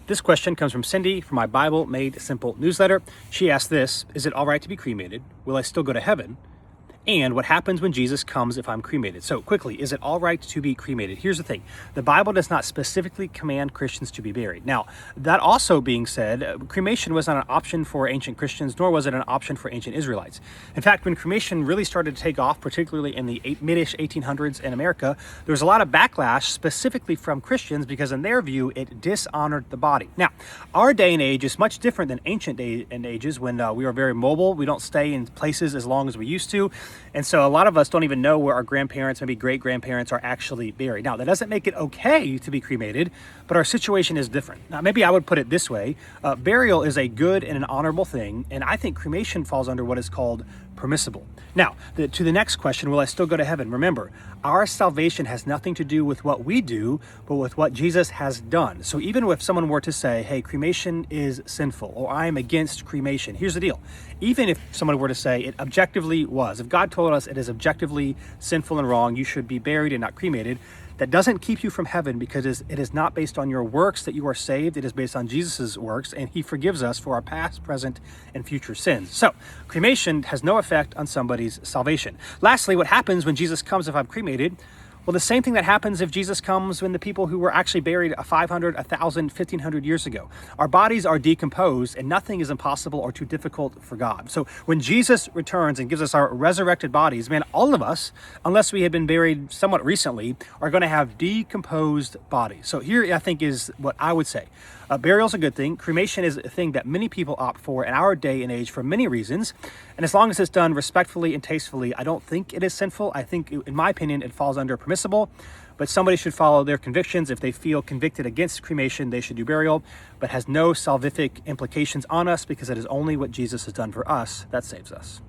This question comes from Cindy from my Bible Made Simple newsletter. She asked this: is it all right to be cremated? Will I still go to heaven? And what happens when Jesus comes if I'm cremated? So quickly, is it all right to be cremated? Here's the thing. The Bible does not specifically command Christians to be buried. Now, that also being said, cremation was not an option for ancient Christians, nor was it an option for ancient Israelites. In fact, when cremation really started to take off, particularly in the mid-ish 1800s in America, there was a lot of backlash specifically from Christians because in their view, it dishonored the body. Now, our day and age is much different than ancient day and ages when we are very mobile. We don't stay in places as long as we used to. And so a lot of us don't even know where our grandparents, maybe great-grandparents, are actually buried. Now, that doesn't make it okay to be cremated, but our situation is different. Now, maybe I would put it this way. Burial is a good and an honorable thing, and I think cremation falls under what is called permissible. Now, to the next question, will I still go to heaven? Remember, our salvation has nothing to do with what we do, but with what Jesus has done. So even if someone were to say, hey, cremation is sinful, or I am against cremation, here's the deal. Even if someone were to say it objectively was, if God told us it is objectively sinful and wrong, you should be buried and not cremated, that doesn't keep you from heaven because it is not based on your works that you are saved. It is based on Jesus's works, and he forgives us for our past, present, and future sins. So cremation has no effect on somebody's salvation. Lastly, what happens when Jesus comes if I'm cremated? Well, the same thing that happens if Jesus comes when the people who were actually buried 500, 1,000, 1,500 years ago. Our bodies are decomposed and nothing is impossible or too difficult for God. So when Jesus returns and gives us our resurrected bodies, man, all of us, unless we had been buried somewhat recently, are going to have decomposed bodies. So here I think is what I would say. Burial is a good thing. Cremation is a thing that many people opt for in our day and age for many reasons. And as long as it's done respectfully and tastefully, I don't think it is sinful. I think, in my opinion, it falls under permissible. But somebody should follow their convictions. If they feel convicted against cremation, they should do burial, but has no salvific implications on us because it is only what Jesus has done for us that saves us.